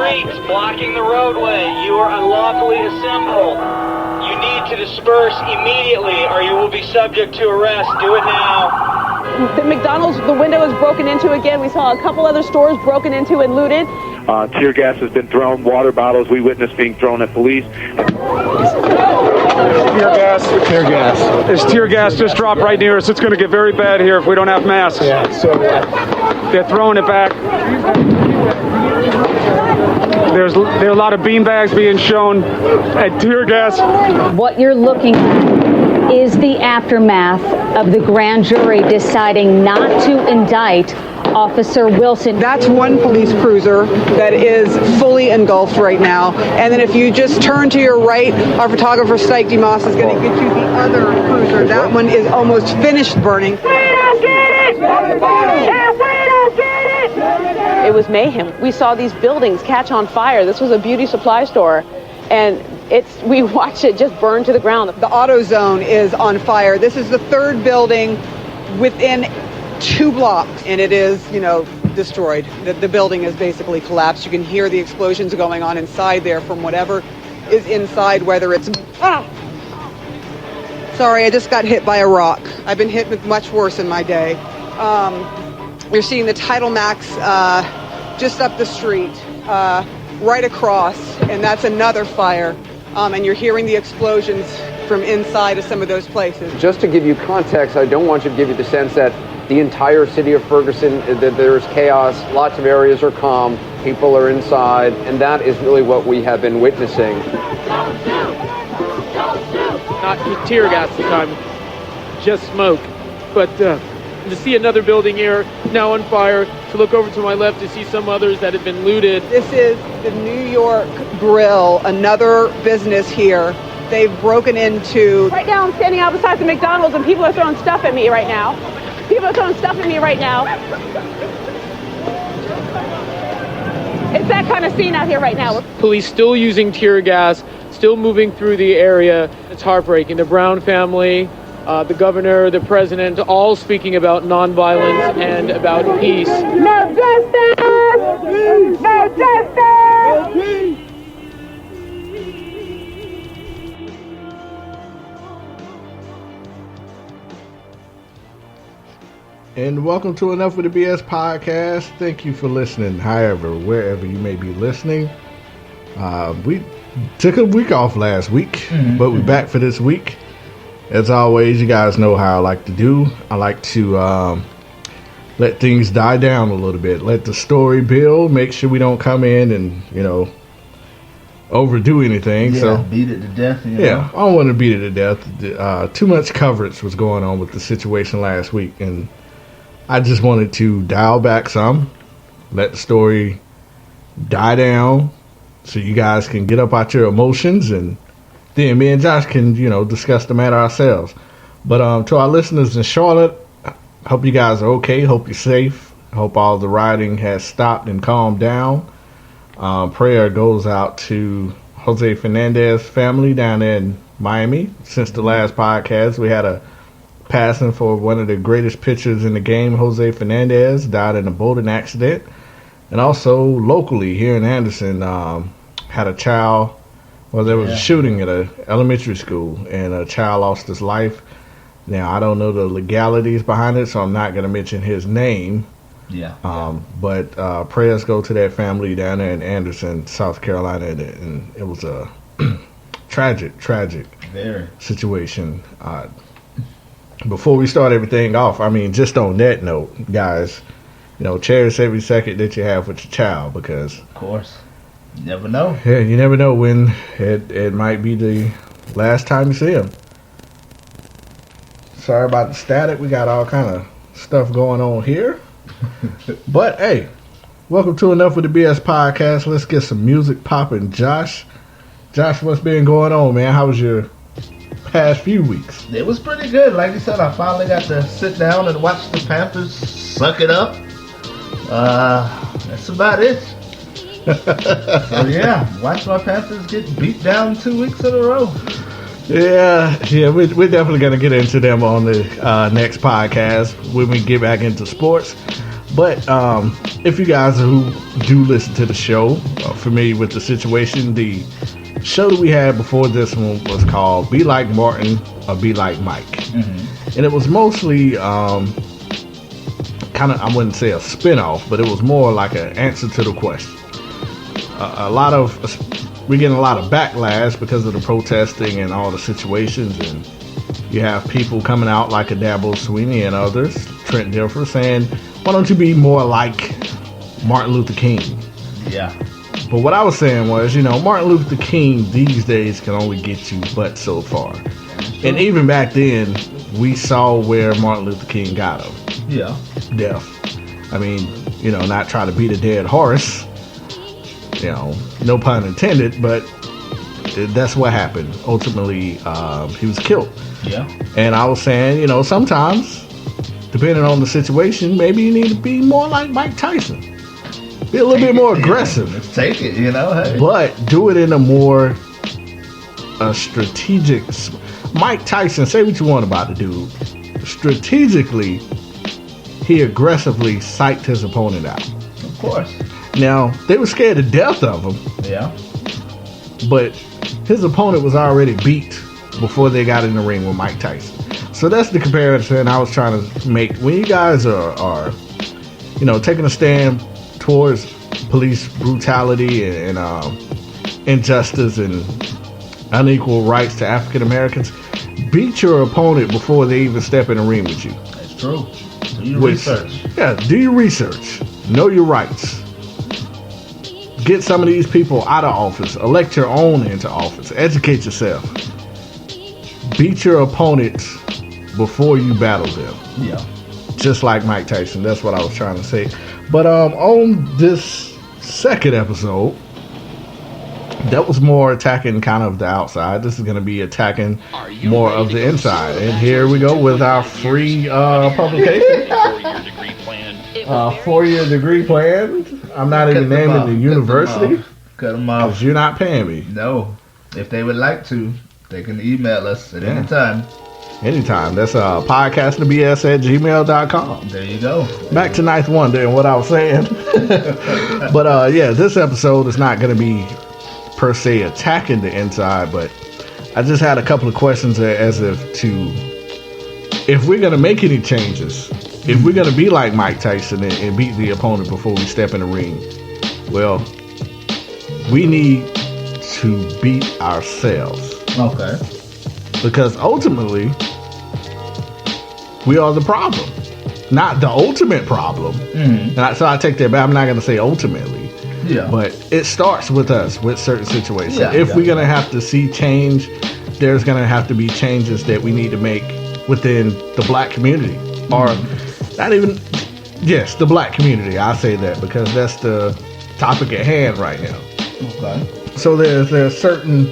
streets, blocking the roadway. You are unlawfully assembled. You need to disperse immediately or you will be subject to arrest. Do it now. The McDonald's, the window is broken into again. We saw a couple other stores broken into and looted. Tear gas has been thrown, water bottles we witnessed being thrown at police. Tear gas. Tear gas. There's tear gas just dropped right near us. It's going to get very bad here if we don't have masks. Yeah, so they're throwing it back. There are a lot of beanbags being shown and tear gas. What you're looking at is the aftermath of the grand jury deciding not to indict Officer Wilson. That's one police cruiser that is fully engulfed right now. And then if you just turn to your right, our photographer, Stike DeMoss, is going to get you the other cruiser. That one is almost finished burning. We don't get it! We don't get it! It was mayhem. We saw these buildings catch on fire. This was a beauty supply store. And we watched it just burn to the ground. The auto zone is on fire. This is the third building within 2 blocks, and it is, destroyed. The building is basically collapsed. You can hear the explosions going on inside there from whatever is inside, whether it's... Sorry, I just got hit by a rock. I've been hit with much worse in my day. You're seeing the Title Max just up the street, right across, and that's another fire. And you're hearing the explosions from inside of some of those places. Just to give you context, I don't want you to give you the sense that the entire city of Ferguson, that there's chaos, lots of areas are calm, people are inside, and that is really what we have been witnessing. Not tear gas this time, just smoke. But to see another building here now on fire, to look over to my left to see some others that have been looted. This is the New York Grill, another business here. They've broken into... Right now I'm standing out beside the McDonald's and people are throwing stuff at me right now. People are throwing stuff at me right now. It's that kind of scene out here right now. Police still using tear gas, still moving through the area. It's heartbreaking. The Brown family, the governor, the president, all speaking about nonviolence and about peace. No justice! No justice! And welcome to Enough with the BS podcast. Thank you for listening, however, wherever you may be listening. We took a week off last week, but we're back for this week. As always, you guys know how I like to do. I like to let things die down a little bit. Let the story build. Make sure we don't come in and, overdo anything. Yeah, so beat it to death. I don't want to beat it to death. Too much coverage was going on with the situation last week, and I just wanted to dial back some, let the story die down so you guys can get up out your emotions, and then me and Josh can, discuss the matter ourselves. But to our listeners in Charlotte, I hope you guys are okay. Hope you're safe. Hope all the rioting has stopped and calmed down. Prayer goes out to Jose Fernandez's family down there in Miami. Since the last podcast, we had a passing for one of the greatest pitchers in the game. Jose Fernandez died in a boating accident. And also locally here in Anderson, had a child. Well, there was a shooting at an elementary school, and a child lost his life. Now, I don't know the legalities behind it, so I'm not going to mention his name. But prayers go to that family down there in Anderson, South Carolina, and it was a tragic situation. Before we start everything off, just on that note, guys, cherish every second that you have with your child, because of course, you never know. Yeah, you never know when it might be the last time you see him. Sorry about the static. We got all kind of stuff going on here. But hey, welcome to Enough with the BS podcast. Let's get some music popping. Josh, what's been going on, man? How was your past few weeks? It was pretty good. Like you said, I finally got to sit down and watch the Panthers suck it up. That's about it. So yeah, watch my Panthers get beat down 2 weeks in a row. Yeah, we're definitely going to get into them on the next podcast when we get back into sports. But if you guys who do listen to the show are familiar with the situation, the show that we had before this one was called Be Like Martin or Be Like Mike. Mm-hmm. And it was mostly kind of, I wouldn't say a spinoff, but it was more like an answer to the question. We're getting a lot of backlash because of the protesting and all the situations, and you have people coming out like Adabo Sweeney and others, Trent Dilfer, saying, why don't you be more like Martin Luther King? Yeah. But what I was saying was, Martin Luther King these days can only get you but so far. And even back then, we saw where Martin Luther King got him. Yeah. Death. I mean, not trying to beat a dead horse. No pun intended, but that's what happened. Ultimately, he was killed. Yeah. And I was saying, sometimes, depending on the situation, maybe you need to be more like Mike Tyson. Be a little bit more aggressive. Let's take it, hey. But do it in a more strategic. Mike Tyson, say what you want about the dude. Strategically, he aggressively psyched his opponent out. Of course. Now, they were scared to death of him. Yeah. But his opponent was already beat before they got in the ring with Mike Tyson. So that's the comparison I was trying to make. When you guys are taking a stand towards police brutality and injustice and unequal rights to African Americans, beat your opponent before they even step in the ring with you. That's true. Do your research. Yeah, do your research. Know your rights. Get some of these people out of office. Elect your own into office. Educate yourself. Beat your opponents before you battle them. Yeah. Just like Mike Tyson. That's what I was trying to say. But on this second episode, that was more attacking kind of the outside. This is going to be attacking more of the inside. And here we go with our free publication. 4-year degree plan. I'm not even naming the university. Cut them off. Because you're not paying me. No. If they would like to, they can email us at any time. Anytime. That's podcastingthebs@gmail.com. There you go. Back to Ninth Wonder and what I was saying. But this episode is not going to be per se attacking the inside, but I just had a couple of questions as if we're going to make any changes, if we're going to be like Mike Tyson and beat the opponent before we step in the ring, well, we need to beat ourselves. Okay. Because ultimately, we are the problem, not the ultimate problem. Mm-hmm. And so I take that back. I'm not going to say ultimately. Yeah. But it starts with us, with certain situations. Yeah, if we're going to have to see change, there's going to have to be changes that we need to make within the black community. Mm-hmm. Or not even, yes, the black community. I say that because that's the topic at hand right now. Okay. So there's certain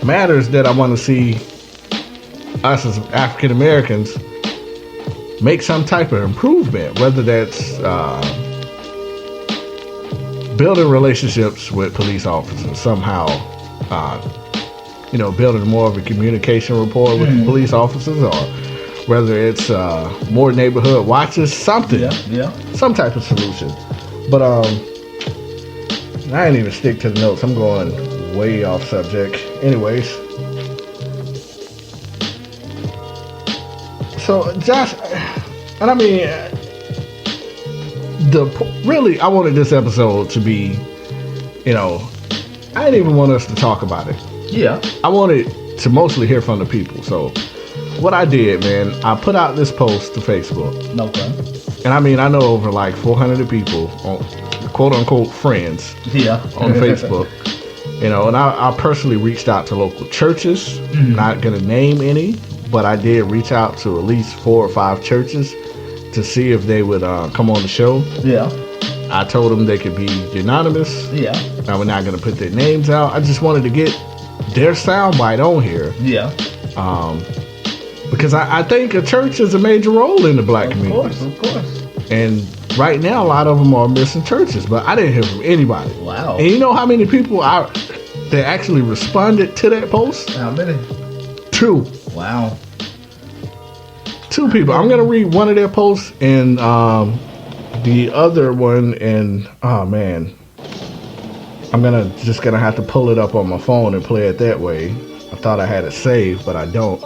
matters that I want to see us as African Americans make some type of improvement, whether that's building relationships with police officers somehow, building more of a communication rapport with the police officers, or whether it's more neighborhood watches, something, some type of solution. But I ain't even stick to the notes. I'm going way off subject. Anyways, so Josh, and I mean, I wanted this episode to be, I didn't even want us to talk about it. Yeah. I wanted to mostly hear from the people. So what I did, man, I put out this post to Facebook. Okay. And I mean, I know over like 400 people, quote unquote friends, on Facebook. And I personally reached out to local churches. Mm-hmm. Not going to name any, but I did reach out to at least 4 or 5 churches to see if they would come on the show. Yeah. I told them they could be anonymous. Yeah. Now we're not going to put their names out. I just wanted to get their soundbite on here. Yeah. Because I think a church is a major role in the black community. Of course. And right now, a lot of them are missing churches, but I didn't hear from anybody. Wow. And you know how many people that actually responded to that post? How many? 2. Wow. 2 people. I'm going to read one of their posts and The other one, and oh man, I'm just gonna have to pull it up on my phone and play it that way. I thought I had it saved, but I don't.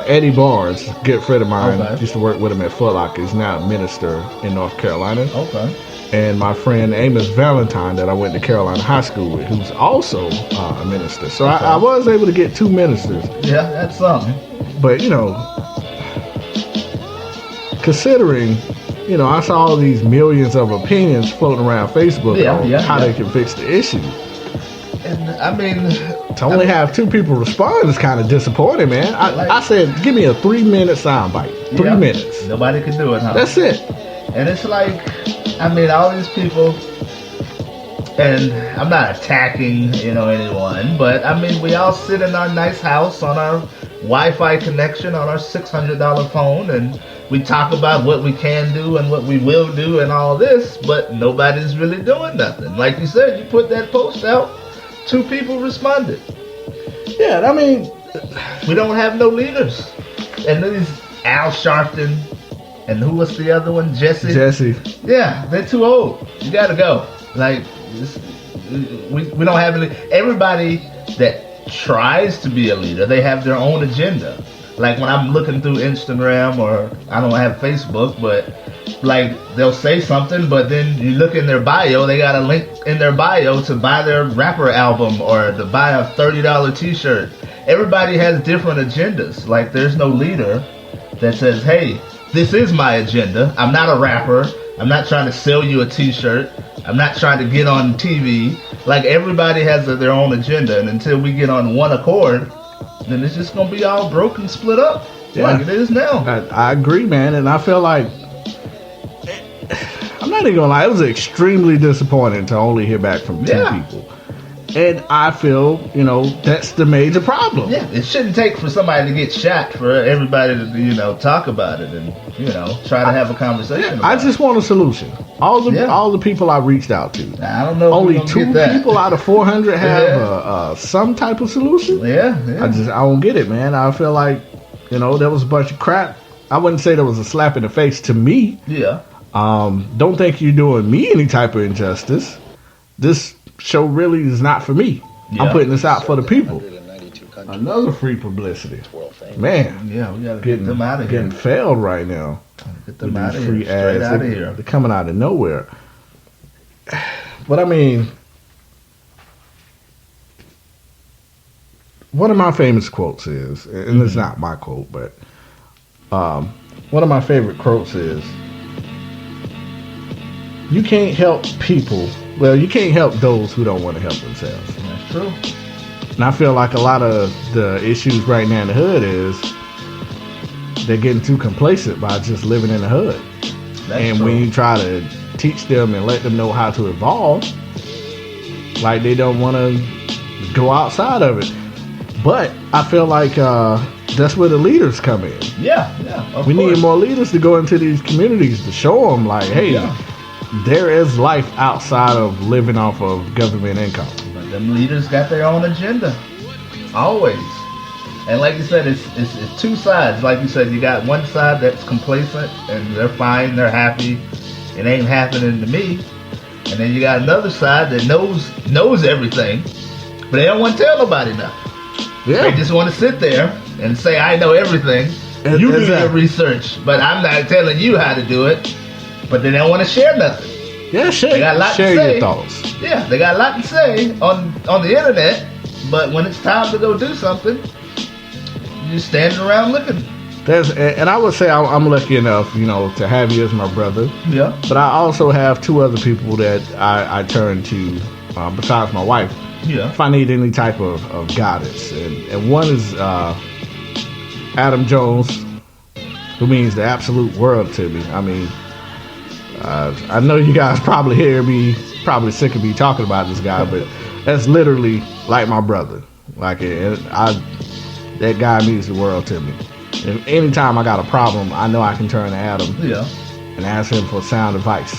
Eddie Barnes, good friend of mine, used to work with him at Foot Locker. He's now a minister in North Carolina. Okay. And my friend Amos Valentine, that I went to Carolina High School with, who's also a minister. So I was able to get 2 ministers. Yeah, that's something. But, you know, considering, you know, I saw all these millions of opinions floating around Facebook on how they can fix the issue. And I mean, to only have 2 people respond is kind of disappointing, man. I said, give me a 3-minute soundbite. 3 minutes. Nobody can do it, huh? That's it. And it's like, I mean, all these people, and I'm not attacking, you know, anyone, but I mean, we all sit in our nice house on our Wi-Fi connection on our $600 phone, and we talk about what we can do and what we will do and all this, but nobody's really doing nothing. Like you said, you put that post out, 2 people responded. Yeah, I mean, we don't have no leaders. And these Al Sharpton, and who was the other one? Jesse. Yeah, they're too old. You gotta go. Like, we don't have any. Everybody that tries to be a leader, they have their own agenda. Like when I'm looking through Instagram, or I don't have Facebook, but like they'll say something, but then you look in their bio, they got a link in their bio to buy their rapper album or to buy a $30 t-shirt. Everybody has different agendas. Like there's no leader that says, hey, this is my agenda. I'm not a rapper. I'm not trying to sell you a t-shirt. I'm not trying to get on TV. Like everybody has their own agenda, and until we get on one accord, then it's just gonna be all broken, split up, like it is now. I agree, man, and I feel like I'm not even gonna lie, it was extremely disappointing to only hear back from 2 people. And I feel, you know, that's the major problem. Yeah, it shouldn't take for somebody to get shot for everybody to, you know, talk about it and, you know, try to have a conversation about I just want a solution. All the people I reached out to. I don't know. Only 2 people out of 400 have some type of solution. Yeah. I don't get it, man. I feel like, you know, there was a bunch of crap. I wouldn't say there was a slap in the face to me. Yeah. Don't think you're doing me any type of injustice. This show really is not for me. I'm putting this out for the people. Another free publicity. Man, yeah, we gotta get them out of here. Getting failed right now. Get them out of free here. Straight ads. out of here. They're coming out of nowhere. But I mean, one of my famous quotes is, and it's not my quote, but one of my favorite quotes is, you can't help people. Well, you can't help those who don't want to help themselves. That's true. And I feel like a lot of the issues right now in the hood is they're getting too complacent by just living in the hood. And when you try to teach them and let them know how to evolve, like they don't want to go outside of it. But I feel like that's where the leaders come in. Yeah. We need more leaders to go into these communities to show them, like, hey, there is life outside of living off of government income. But them leaders got their own agenda, always. And like you said, it's 2 sides. Like you said, you got one side that's complacent and they're fine, they're happy, it ain't happening to me. And then you got another side that knows everything, but they don't want to tell nobody nothing. Yeah. They just want to sit there and say, I know everything. You do your research, but I'm not telling you how to do it. But they don't want to share nothing. Yeah, they got a lot share to say. Your thoughts. Yeah, they got a lot to say on the internet, but when it's time to go do something, you're just standing around looking. And I would say I'm lucky enough, you know, to have you as my brother. Yeah. But I also have 2 other people that I turn to besides my wife. Yeah. If I need any type of guidance, and one is Adam Jones, who means the absolute world to me. I mean. I know you guys probably probably sick of me talking about this guy, but that's literally like my brother. Like that guy means the world to me. And anytime I got a problem, I know I can turn to Adam and ask him for sound advice.